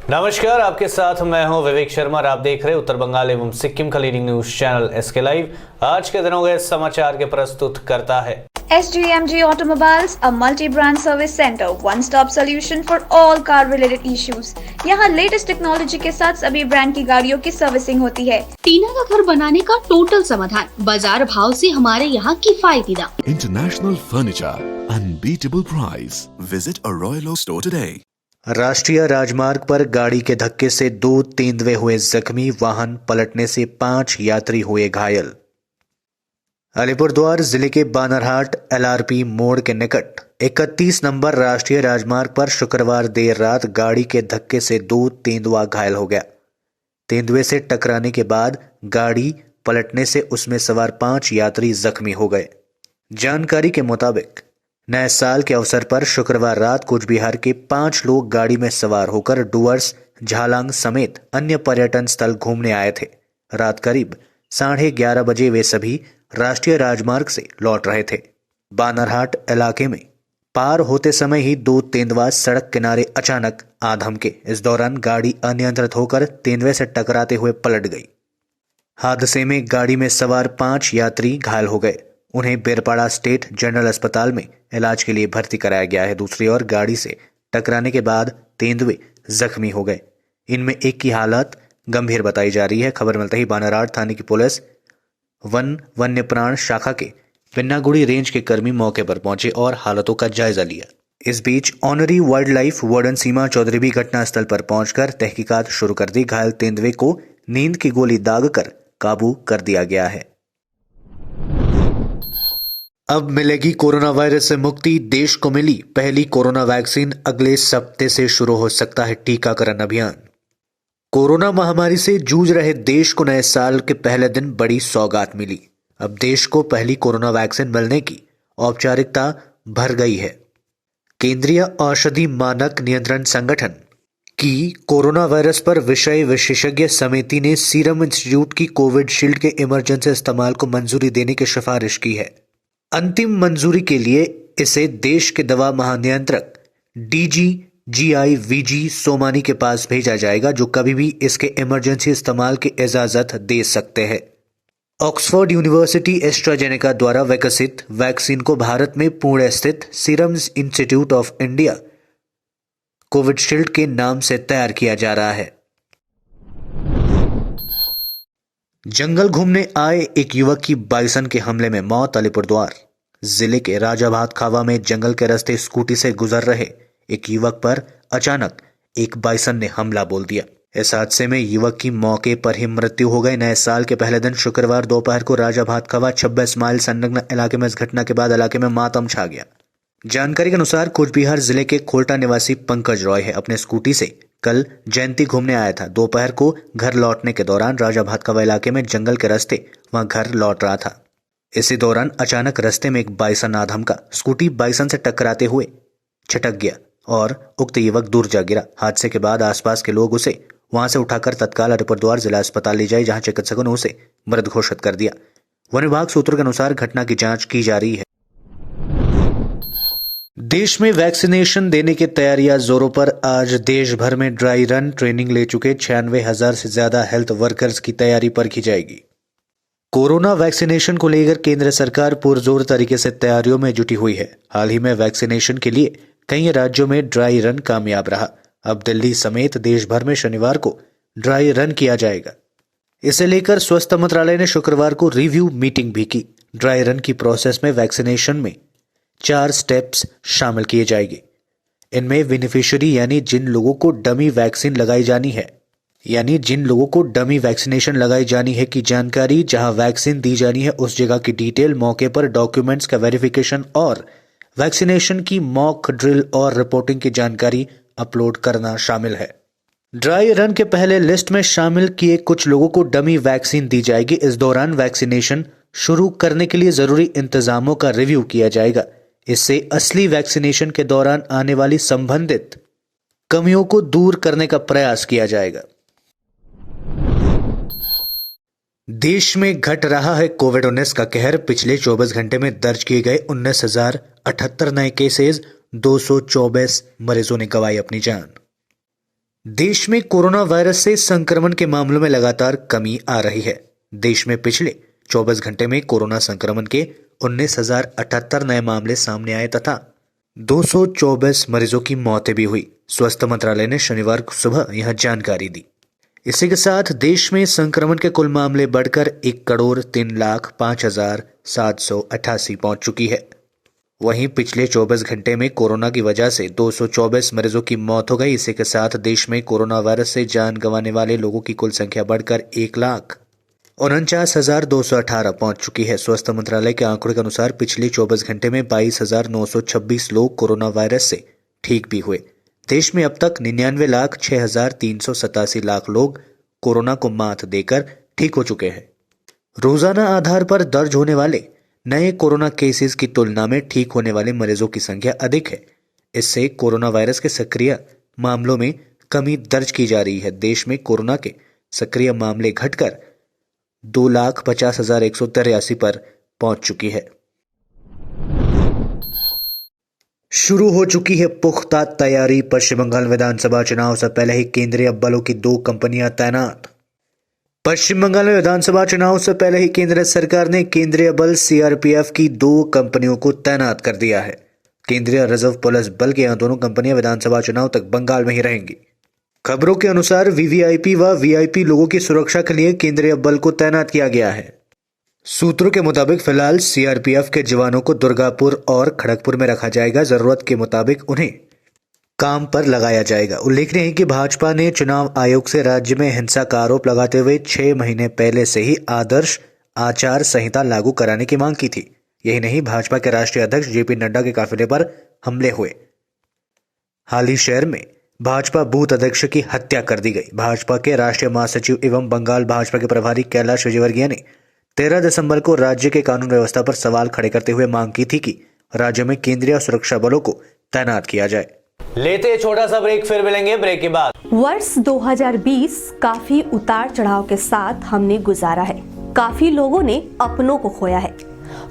नमस्कार, आपके साथ मैं हूं विवेक शर्मा और आप देख रहे हैं उत्तर बंगाल एवं सिक्किम का leading news channel SK live. आज के दिनों के समाचार के प्रस्तुत करता है SGMG Automobiles, a multi-brand service center, one-stop solution for all car-related issues. यहाँ लेटेस्ट टेक्नोलॉजी के साथ सभी ब्रांड की गाड़ियों की सर्विसिंग होती है। टीना का घर बनाने का टोटल समाधान, बाजार भाव से हमारे यहाँ किफायती दाम। International Furniture, unbeatable price. Visit a Royal Oak store today. राष्ट्रीय राजमार्ग पर गाड़ी के धक्के से 2 तेंदुए हुए जख्मी, वाहन पलटने से 5 यात्री हुए घायल। अलीपुरद्वार जिले के बानरहाट LRP मोड़ के निकट 31 नंबर राष्ट्रीय राजमार्ग पर शुक्रवार देर रात गाड़ी के धक्के से 2 तेंदुआ घायल हो गया। तेंदुए से टकराने के बाद गाड़ी पलटने से उसमें सवार 5 यात्री जख्मी हो गए। जानकारी के मुताबिक नए साल के अवसर पर शुक्रवार रात कूच बिहार के 5 लोग गाड़ी में सवार होकर डुअर्स, झालांग समेत अन्य पर्यटन स्थल घूमने आए थे। रात करीब 11:30 बजे वे सभी राष्ट्रीय राजमार्ग से लौट रहे थे। बानरहाट इलाके में पार होते समय ही 2 तेंदुआ सड़क किनारे अचानक आ धमके। इस दौरान गाड़ी अनियंत्रित होकर तेंदुए से टकराते हुए पलट गई। हादसे में गाड़ी में सवार 5 यात्री घायल हो गए। उन्हें बेरपाड़ा स्टेट जनरल अस्पताल में इलाज के लिए भर्ती कराया गया है। दूसरी ओर गाड़ी से टकराने के बाद तेंदुए जख्मी हो गए। इनमें एक की हालत गंभीर बताई जा रही है। खबर मिलते ही बानरहाट थाने की पुलिस वन्य प्राण शाखा के पिन्नागुड़ी रेंज के कर्मी मौके पर पहुंचे और हालतों का जायजा लिया। इस बीच ऑनरी वाइल्ड लाइफ वार्डन सीमा चौधरी भी घटनास्थल पर पहुंचकर तहकीकात शुरू कर दी। घायल तेंदुए को नींद की गोली दागकर काबू कर दिया गया है। अब मिलेगी कोरोना वायरस से मुक्ति, देश को मिली पहली कोरोना वैक्सीन। अगले हफ्ते से शुरू हो सकता है टीकाकरण अभियान। कोरोना महामारी से जूझ रहे देश को नए साल के पहले दिन बड़ी सौगात मिली। अब देश को पहली कोरोना वैक्सीन मिलने की औपचारिकता भर गई है। केंद्रीय औषधि मानक नियंत्रण संगठन की कोरोना वायरस पर विषय विशेषज्ञ समिति ने सीरम इंस्टीट्यूट की कोविशील्ड के इमरजेंसी इस्तेमाल को मंजूरी देने की सिफारिश की है। अंतिम मंजूरी के लिए इसे देश के दवा महानियंत्रक DGGIVG सोमानी के पास भेजा जाएगा, जो कभी भी इसके इमरजेंसी इस्तेमाल की इजाजत दे सकते हैं। ऑक्सफोर्ड यूनिवर्सिटी एस्ट्राजेनेका द्वारा विकसित वैक्सीन को भारत में पुणे स्थित serum institute of India Covishield के नाम से तैयार किया जा रहा है। जंगल घूमने आए एक युवक की बाइसन के हमले में मौत। अलीपुरद्वार जिले के राजाभात खावा में जंगल के रास्ते स्कूटी से गुजर रहे एक युवक पर अचानक एक बाइसन ने हमला बोल दिया। इस हादसे में युवक की मौके पर ही मृत्यु हो गई। नए साल के पहले दिन शुक्रवार दोपहर को राजाभात खावा 26 माइल संलग्न इलाके में इस घटना के बाद इलाके में मातम छा गया। जानकारी के अनुसार कूच बिहार जिले के खोल्टा निवासी पंकज रॉय है अपने स्कूटी से कल जयंती घूमने आया था। दोपहर को घर लौटने के दौरान राजाभात खावा इलाके में जंगल के रास्ते वहां घर लौट रहा था। इसी दौरान अचानक रास्ते में एक बाइसन आ धमका। स्कूटी बाइसन से टकराते हुए छिटक गया और उक्त युवक दूर जा गिरा। हादसे के बाद आसपास के लोग उसे वहां से उठाकर तत्काल अलीपुरद्वार जिला अस्पताल ले जाए, जहां चिकित्सकों ने उसे मृत घोषित कर दिया। वन विभाग सूत्रों के अनुसार घटना की जांच की जा रही है। देश में वैक्सीनेशन देने की तैयारियां जोरों पर। आज देश भर में ड्राई रन ट्रेनिंग ले चुके 96,000 से ज्यादा हेल्थ वर्कर्स की तैयारी परखी जाएगी। कोरोना वैक्सीनेशन को लेकर केंद्र सरकार पुरजोर तरीके से तैयारियों में जुटी हुई है। हाल ही में वैक्सीनेशन के लिए कई राज्यों में ड्राई रन कामयाब रहा। अब दिल्ली समेत देश भर में शनिवार को ड्राई रन किया जाएगा। इसे लेकर स्वास्थ्य मंत्रालय ने शुक्रवार को रिव्यू मीटिंग भी की। ड्राई रन की प्रोसेस में वैक्सीनेशन में 4 स्टेप्स शामिल किए जाएंगे। इनमें बेनिफिशियरी यानी जिन लोगों को डमी वैक्सीन लगाई जानी है की जानकारी, जहां वैक्सीन दी जानी है उस जगह की डिटेल, मौके पर डॉक्यूमेंट्स का वेरिफिकेशन और वैक्सीनेशन की मॉक ड्रिल और रिपोर्टिंग की जानकारी अपलोड करना शामिल है। ड्राई रन के पहले लिस्ट में शामिल किए कुछ लोगों को डमी वैक्सीन दी जाएगी। इस दौरान वैक्सीनेशन शुरू करने के लिए जरूरी इंतजामों का रिव्यू किया जाएगा। इससे असली वैक्सीनेशन के दौरान आने वाली संबंधित कमियों को दूर करने का प्रयास किया जाएगा। देश में घट रहा है कोविड-19 का कहर। पिछले 24 घंटे में दर्ज किए गए 19,078 नए केसेस, 224 मरीजों ने गंवाई अपनी जान। देश में कोरोना वायरस से संक्रमण के मामलों में लगातार कमी आ रही है। देश में पिछले 24 घंटे में कोरोना संक्रमण के 19,078 नए मामले सामने आए तथा 224 मरीजों की मौतें भी हुई। स्वास्थ्य मंत्रालय ने शनिवार को सुबह यह जानकारी दी। इसी के साथ देश में संक्रमण के कुल मामले बढ़कर 1,03,05,788 पहुंच चुकी है। वहीं पिछले 24 घंटे में कोरोना की वजह से 224 मरीजों की मौत हो गई। इसी के साथ देश में कोरोना वायरस से जान गंवाने वाले लोगों की कुल संख्या बढ़कर 1,49,218 पहुंच चुकी है। स्वास्थ्य मंत्रालय के आंकड़ों के अनुसार पिछले 24 घंटे में 22,926 लोग कोरोना वायरस से ठीक भी हुए। देश में अब तक 99,06,387 लाख लोग कोरोना को मात देकर ठीक हो चुके हैं। रोजाना आधार पर दर्ज होने वाले नए कोरोना केसेस की तुलना में ठीक होने वाले मरीजों की संख्या अधिक है। इससे कोरोना वायरस के सक्रिय मामलों में कमी दर्ज की जा रही है। देश में कोरोना के सक्रिय मामले घटकर 2,50,183 पर पहुंच चुकी है। शुरू हो चुकी है पुख्ता तैयारी। पश्चिम बंगाल विधानसभा चुनाव से पहले ही केंद्रीय बलों की 2 कंपनियां तैनात। पश्चिम बंगाल में विधानसभा चुनाव से पहले ही केंद्र सरकार ने केंद्रीय बल सीआरपीएफ की 2 कंपनियों को तैनात कर दिया है। केंद्रीय रिजर्व पुलिस बल की यह दोनों कंपनियां विधानसभा चुनाव तक बंगाल में ही रहेंगी। खबरों के अनुसार वीवीआईपी व वीआईपी लोगों की सुरक्षा के लिए केंद्रीय बल को तैनात किया गया है। सूत्रों के मुताबिक फिलहाल सीआरपीएफ के जवानों को दुर्गापुर और खड़गपुर में रखा जाएगा। जरूरत के मुताबिक उन्हें काम पर लगाया जाएगा। उल्लेखनीय है कि भाजपा ने चुनाव आयोग से राज्य में हिंसा का आरोप लगाते हुए 6 महीने पहले से ही आदर्श आचार संहिता लागू कराने की मांग की थी। यही नहीं, भाजपा के राष्ट्रीय अध्यक्ष जेपी नड्डा के काफिले पर हमले हुए। हाल ही शहर में भाजपा बूथ अध्यक्ष की हत्या कर दी गई। भाजपा के राष्ट्रीय महासचिव एवं बंगाल भाजपा के प्रभारी कैलाश विजयवर्गीय ने 13 दिसंबर को राज्य के कानून व्यवस्था पर सवाल खड़े करते हुए मांग की थी कि राज्य में केंद्रीय सुरक्षा बलों को तैनात किया जाए। लेते छोटा सा ब्रेक, फिर मिलेंगे ब्रेक के बाद। वर्ष 2020 काफी उतार चढ़ाव के साथ हमने गुजारा है। काफी लोगों ने अपनों को खोया है।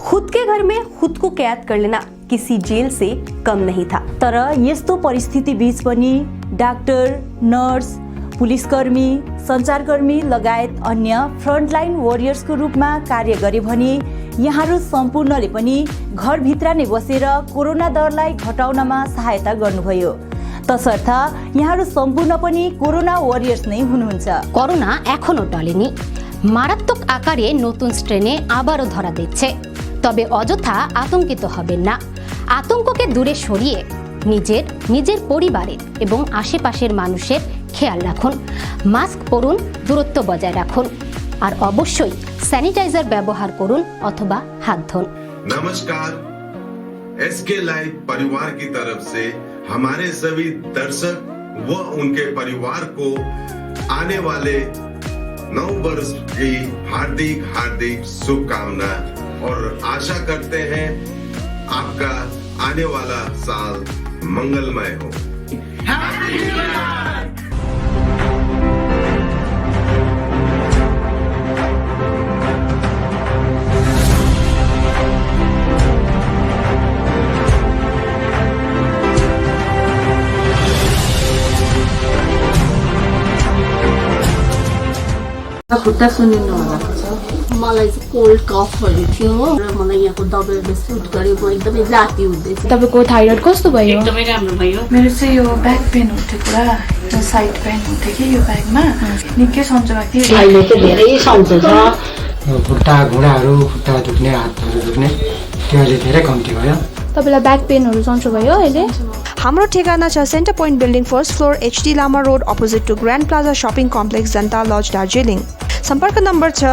खुद के घर में खुद को कैद कर लेना किसी जेल से कम नहीं था। तर यस्तो परिस्थिति बीच पनि डाक्टर, नर्स, पुलिसकर्मी, सञ्चारकर्मी लगायत अन्य फ्रन्टलाइन वरियर्सको रूपमा कार्य गरे भने यहाँहरू सम्पूर्णले पनि घरभित्र नै बसेर कोरोना दरलाई घटाउनमा सहायता गर्नुभयो। तसर्थ यहाँहरू सम्पूर्ण पनि कोरोना वरियर्स नै हुनुहुन्छ। করোনা এখনো টলেনি। মারাত্মক আকারে নতুন স্ট্রেনে আবারও ধরা দিচ্ছে। তবে অযথা আতঙ্কিত হবেন না। আতঙ্ককে দূরে সরিয়ে নিজের পরিবারের এবং আশেপাশের মানুষের খেয়াল রাখুন। মাস্ক পরুন, দূরত্ব বজায় রাখুন আর অবশ্যই স্যানিটাইজার ব্যবহার করুন অথবা হাত ধুন। नमस्कार, एसके लाइव परिवार की तरफ से हमारे सभी दर्शक व उनके परिवार को आने वाले नव वर्ष की हार्दिक हार्दिक शुभकामना और आशा करते हैं आपका आने वाला साल मंगलमय हो। खुट्टा सुनिनु भएको छ। मलाई चाहिँ कोल्ड कफहरू थियो र मलाई यहाँको दबाईले सुट गर्यो। म एकदमै जाती हुँदैछ। तपाईको थाइरोइड कस्तो भयो? एकदमै राम्रो भयो। मेरो चाहिँ यो ब्याक पेन हुन्थ्यो पुरा, यो साइड पेन हुन्थ्यो कि यो ब्याकमा निकै सन्चो भएको थियो। अहिले चाहिँ धेरै सन्चो छ। खुट्टा घुँडाहरू, खुट्टा दुख्ने, हातहरू दुख्ने त्यो अहिले धेरै कम्ती भयो। तपाईलाई ब्याक पेनहरू सन्चो भयो अहिले? हाम्रो ठेगाना छ Centre Point building first floor HD Lama road opposite to Grand Plaza shopping complex Janata lodge Darjeeling. सम्पर्क नम्बर छ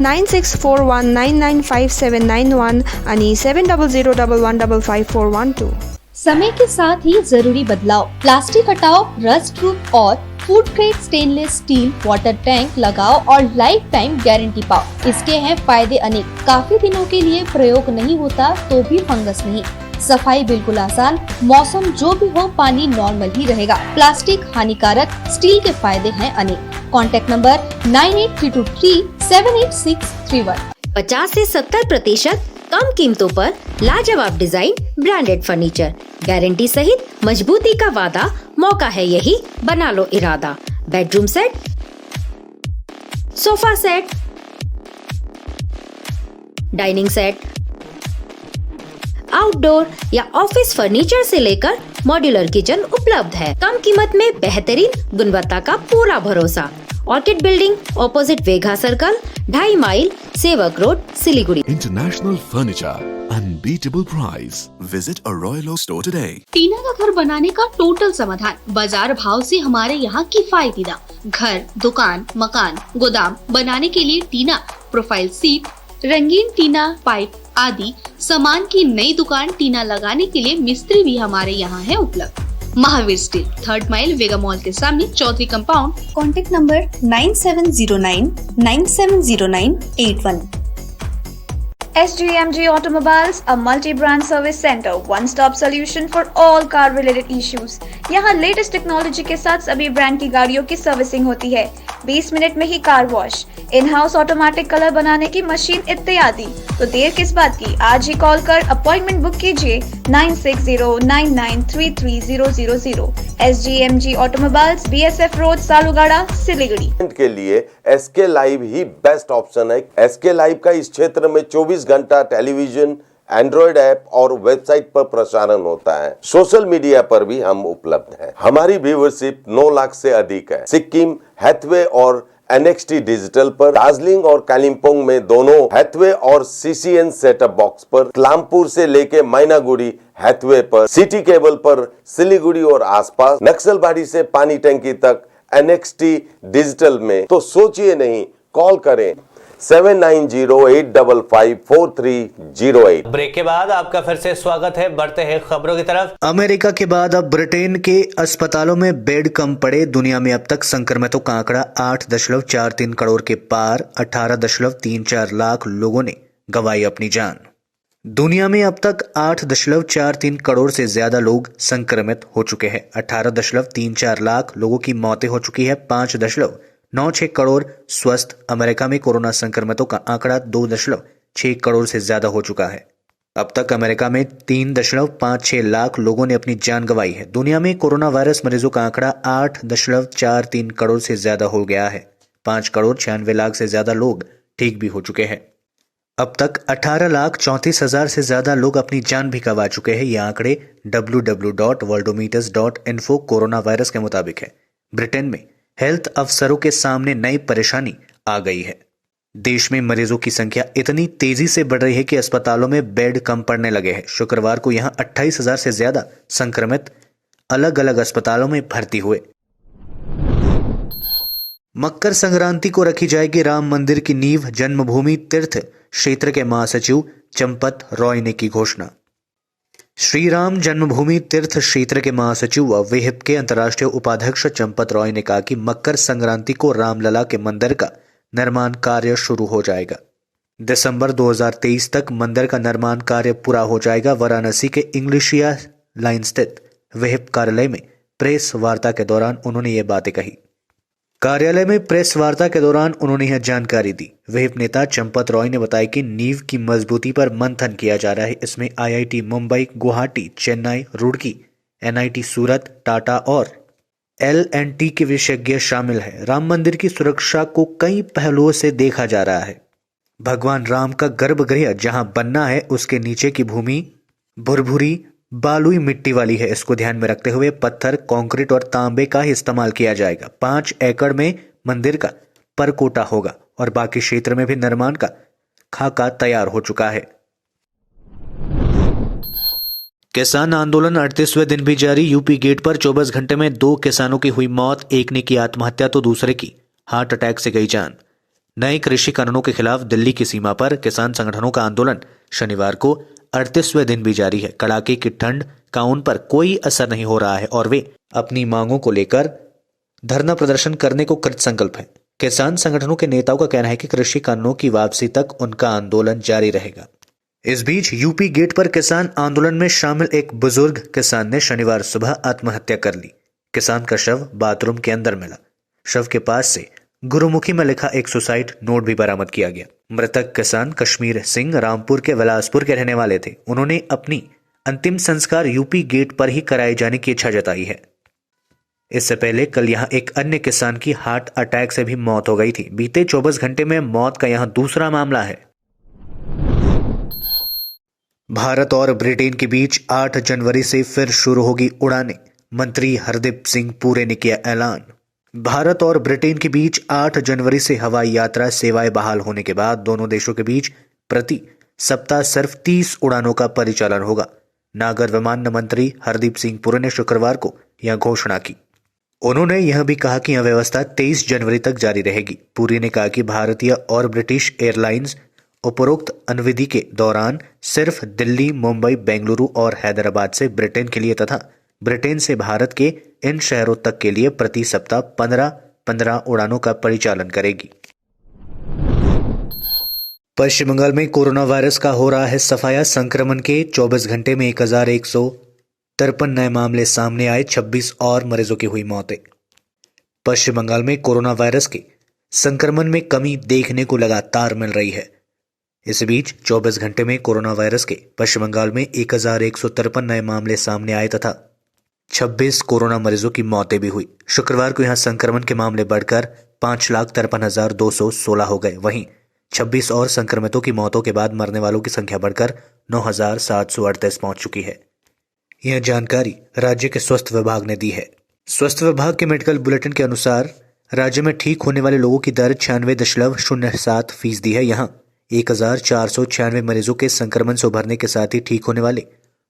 9641995791 अनि 7001155412। समय के साथ ही जरूरी बदलाव। प्लास्टिक हटाओ, रस्ट प्रूफ और food grade stainless still water tank लगाओ और लाइफ टाइम गारंटी पाओ। इसके हैं फायदे अनेक। काफी दिनों के लिए प्रयोग नहीं होता तो भी फंगस नहीं। सफाई बिल्कुल आसान। मौसम जो भी हो पानी नॉर्मल ही रहेगा। प्लास्टिक हानिकारक, स्टील के फायदे हैं अनेक। Contact number 9832378631। 50 से 70% कम कीमतों पर लाजवाब डिजाइन, ब्रांडेड फर्नीचर, गारंटी सहित मजबूती का वादा मौका है यही, बना लो इरादा। Bedroom set, sofa set, dining set, outdoor या ऑफिस फर्नीचर से लेकर मॉड्यूलर किचन उपलब्ध है। कम कीमत में बेहतरीन गुणवत्ता का पूरा भरोसा। Orchid building, opposite Vegha circle, 2.5 mile, Sevoke road, Siliguri. International Furniture, unbeatable price. Visit a Royal Oak store today. टीना का घर बनाने का टोटल समाधान बाजार भाव से हमारे यहाँ किफायती दाम। घर, दुकान, मकान, गोदाम बनाने के लिए टीना, प्रोफाइल सीट, रंगीन टीना, पाइप आदि सामान की नई दुकान टीना लगाने के लिए मिस्त्री भी हमारे यहाँ है उपलब्ध। Mahavir steel, 3rd mile, Vega mall के सामने, Chaudhary compound. Contact number 9709 970981। SGMG Automobiles, a multi-brand service center, one-stop solution for all car-related issues. यहाँ लेटेस्ट टेक्नोलॉजी के साथ सभी ब्रांड की गाड़ियों की सर्विसिंग होती है। 20 मिनट में ही car wash, in house automatic colour बनाने की मशीन इत्यादि। तो देर किस बात की, आज ही कॉल कर अपॉइंटमेंट बुक कीजिए 9609933000। SGMG Automobiles, BSF road, Salugara, Siliguri. के लिए SK लाइव ही बेस्ट ऑप्शन है। SK लाइव का इस क्षेत्र में 24 घंटा टेलीविजन, एंड्रॉइड ऐप और वेबसाइट पर प्रसारण होता है। सोशल मीडिया पर भी हम उपलब्ध हैं। हमारी व्यूवरशिप 9 लाख से अधिक है। सिक्किम, हैथवे और NXT डिजिटल पर, दार्जिलिंग और कालिम्पोंग में दोनों हैथवे और CCN सेटअप बॉक्स पर, क्लामपुर से लेके मैनागुड़ी हैथवे पर, सिटी केबल पर, सिलीगुड़ी और आसपास, नक्सलबाड़ी से पानी टंकी तक NXT डिजिटल में। तो सोचिए नहीं, कॉल करें 7908554308। ब्रेक के बाद आपका फिर से स्वागत है। बढ़ते हैं खबरों की तरफ। अमेरिका के बाद अब ब्रिटेन के अस्पतालों में बेड कम पड़े। दुनिया में अब तक संक्रमितों का आंकड़ा 8.43 करोड़ के पार। 18.34 लाख लोगों ने गंवाई अपनी जान। दुनिया में अब तक 8.43 करोड़ से ज्यादा लोग संक्रमित हो चुके हैं। 18.34 लाख लोगों की मौतें हो चुकी है। 5.96 करोड़ स्वस्थ। अमेरिका में कोरोना संक्रमितों का आंकड़ा 2.6 करोड़ से ज्यादा हो चुका है। अब तक अमेरिका में 3.56 लाख लोगों ने अपनी जान गंवाई है। दुनिया में कोरोना वायरस मरीजों का आंकड़ा 8.43 करोड़ से ज्यादा हो गया है। 5 करोड़ 96 लाख से ज्यादा लोग ठीक भी हो चुके हैं। अब तक 18,34,000 से ज्यादा लोग अपनी जान भी गंवा चुके हैं। ये आंकड़े www.worldometers.info कोरोना वायरस के मुताबिक है। ब्रिटेन में हेल्थ अफसरों के सामने नई परेशानी आ गई है। देश में मरीजों की संख्या इतनी तेजी से बढ़ रही है कि अस्पतालों में बेड कम पड़ने लगे हैं। शुक्रवार को यहां 28,000 से ज्यादा संक्रमित अलग अलग अस्पतालों में भर्ती हुए। मकर संक्रांति को रखी जाएगी राम मंदिर की नींव। जन्मभूमि तीर्थ क्षेत्र के महासचिव चंपत रॉय ने की घोषणा। श्री राम जन्मभूमि तीर्थ क्षेत्र के महासचिव व विहिप के अंतर्राष्ट्रीय उपाध्यक्ष चंपत रॉय ने कहा कि मकर संक्रांति को रामलला के मंदिर का निर्माण कार्य शुरू हो जाएगा। दिसंबर 2023 तक मंदिर का निर्माण कार्य पूरा हो जाएगा। वाराणसी के इंग्लिशिया लाइन स्थित विहिप कार्यालय में प्रेस वार्ता के दौरान उन्होंने ये बातें कही। कार्यालय में प्रेस वार्ता के दौरान उन्होंने यह जानकारी दी। विहिप नेता चंपत रॉय ने बताया कि नींव की मजबूती पर मंथन किया जा रहा है। इसमें IIT मुंबई, गुवाहाटी, चेन्नई, रुड़की, NIT सूरत, टाटा और L&T के विशेषज्ञ शामिल है। राम मंदिर की सुरक्षा को कई पहलुओं से देखा जा रहा है। भगवान राम का गर्भगृह जहां बनना है उसके नीचे की भूमि भुरभुरी बालुई मिट्टी वाली है। इसको ध्यान में रखते हुए पत्थर, कंक्रीट और तांबे का ही इस्तेमाल किया जाएगा। 5 एकड़ में मंदिर का परकोटा होगा और बाकी क्षेत्र में भी निर्माण का खाका तैयार हो चुका है। किसान आंदोलन 38वें दिन भी जारी। यूपी गेट पर 24 घंटे में 2 किसानों की हुई मौत। एक ने की आत्महत्या तो दूसरे की हार्ट अटैक से गई जान। नए कृषि कानूनों के खिलाफ दिल्ली की सीमा पर किसान संगठनों का आंदोलन शनिवार को 38वें दिन भी जारी है। कड़ाके की ठंड का उन पर कोई असर नहीं हो रहा है और वे अपनी मांगों को लेकर धरना प्रदर्शन करने को कृत संकल्प है। किसान संगठनों के नेताओं का कहना है कि कृषि कानूनों की वापसी तक उनका आंदोलन जारी रहेगा। इस बीच यूपी गेट पर किसान आंदोलन में शामिल एक बुजुर्ग किसान ने शनिवार सुबह आत्महत्या कर ली। किसान का शव बाथरूम के अंदर मिला। शव के पास से गुरुमुखी में लिखा एक सुसाइड नोट भी बरामद किया गया। मृतक किसान कश्मीर सिंह रामपुर के विलासपुर के रहने वाले थे। उन्होंने अपनी अंतिम संस्कार यूपी गेट पर ही कराए जाने की इच्छा जताई है। इससे पहले कल यहां एक अन्य किसान की हार्ट अटैक से भी मौत हो गई थी। बीते 24 घंटे में मौत का यहां दूसरा मामला है। भारत और ब्रिटेन के बीच 8 जनवरी से फिर शुरू होगी उड़ानें। मंत्री हरदीप सिंह पुरी ने किया ऐलान। भारत और ब्रिटेन के बीच 8 जनवरी से हवाई यात्रा सेवाएं बहाल होने के बाद दोनों देशों के बीच प्रति सप्ताह सिर्फ 30 उड़ानों का परिचालन होगा। नागर विमानन मंत्री हरदीप सिंह पुरी ने शुक्रवार को यह घोषणा की। उन्होंने यह भी कहा कि यह व्यवस्था 23 जनवरी तक जारी रहेगी। पुरी ने कहा कि भारतीय और ब्रिटिश एयरलाइंस उपरोक्त अनविधि के दौरान सिर्फ दिल्ली, मुंबई, बेंगलुरु और हैदराबाद से ब्रिटेन के लिए तथा ब्रिटेन से भारत के इन शहरों तक के लिए प्रति सप्ताह 15 उड़ानों का परिचालन करेगी। पश्चिम बंगाल में कोरोना वायरस का हो रहा है सफाया। संक्रमण के 24 घंटे में 1153 नए मामले सामने आए। 26 और मरीजों की हुई मौतें। पश्चिम बंगाल में कोरोना वायरस के संक्रमण में कमी देखने को लगातार मिल रही है। इस बीच 24 घंटे में कोरोना वायरस के पश्चिम बंगाल में 1153 नए मामले सामने आए तथा 26 कोरोना मरीजों की मौतें भी हुई। शुक्रवार को यहां संक्रमण के मामले बढ़कर 5,53,216 हो गए। वहीं 26 और संक्रमितों की मौतों के बाद मरने वालों की संख्या बढ़कर 9,738 पहुंच चुकी है। यह जानकारी राज्य के स्वास्थ्य विभाग ने दी है। स्वास्थ्य विभाग के मेडिकल बुलेटिन के अनुसार राज्य में ठीक होने वाले लोगों की दर 96.07% है। यहाँ 1,496 मरीजों के संक्रमण से उभरने के साथ ही ठीक होने वाले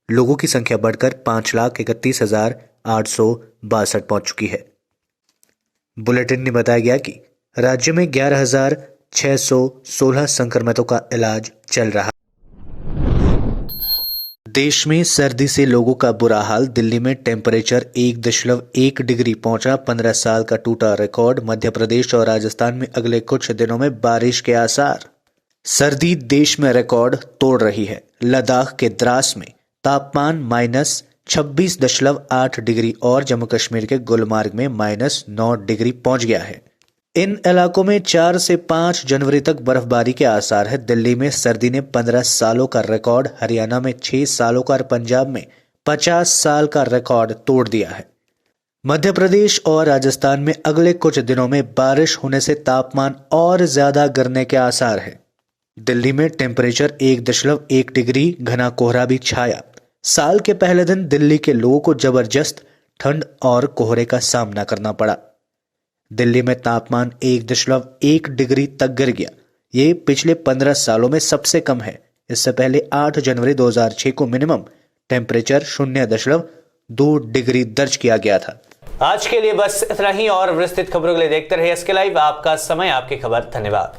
लोगों की संख्या बढ़कर 5,31,862 पहुंच चुकी है। बुलेटिन में बताया गया कि राज्य में 11,616 संक्रमितों का इलाज चल रहा। देश में सर्दी से लोगों का बुरा हाल। दिल्ली में टेम्परेचर 1.1 डिग्री पहुंचा। 15 साल का टूटा रिकॉर्ड। मध्य प्रदेश और राजस्थान में अगले कुछ दिनों में बारिश के आसार। सर्दी देश में रिकॉर्ड तोड़ रही है। लद्दाख के द्रास में तापमान -26.8 डिग्री और जम्मू कश्मीर के गुलमार्ग में -9 डिग्री पहुंच गया है। इन इलाकों में 4 से 5 जनवरी तक बर्फबारी के आसार है। दिल्ली में सर्दी ने 15 सालों का रिकॉर्ड, हरियाणा में 6 सालों का और पंजाब में 50 साल का रिकॉर्ड तोड़ दिया है। मध्य प्रदेश और राजस्थान में अगले कुछ दिनों में बारिश होने से तापमान और ज्यादा गिरने के आसार है। दिल्ली में टेम्परेचर 1.1 डिग्री, घना कोहरा भी छाया। साल के पहले दिन दिल्ली के लोगों को जबरदस्त ठंड और कोहरे का सामना करना पड़ा। दिल्ली में तापमान 1.1 डिग्री तक गिर गया। ये पिछले 15 सालों में सबसे कम है। इससे पहले 8 जनवरी 2006 को मिनिमम टेम्परेचर 0.2 डिग्री दर्ज किया गया था। आज के लिए बस इतना ही और विस्तृत खबरों के लिए देखते रहिए SK लाइव। आपका समय, आपकी खबर। धन्यवाद।